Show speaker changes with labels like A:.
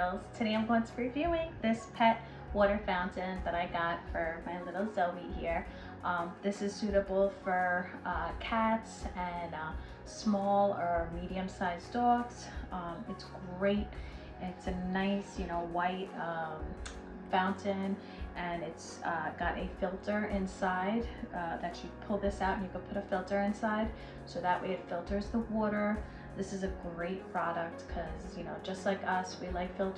A: Girls. Today I'm going to be reviewing this pet water fountain that I got for my little Zoe here. This is suitable for cats and small or medium-sized dogs. It's great. It's a nice, white fountain, and it's got a filter inside that you pull this out and you can put a filter inside, so that way it filters the water. This is a great product because, just like us, we like filtered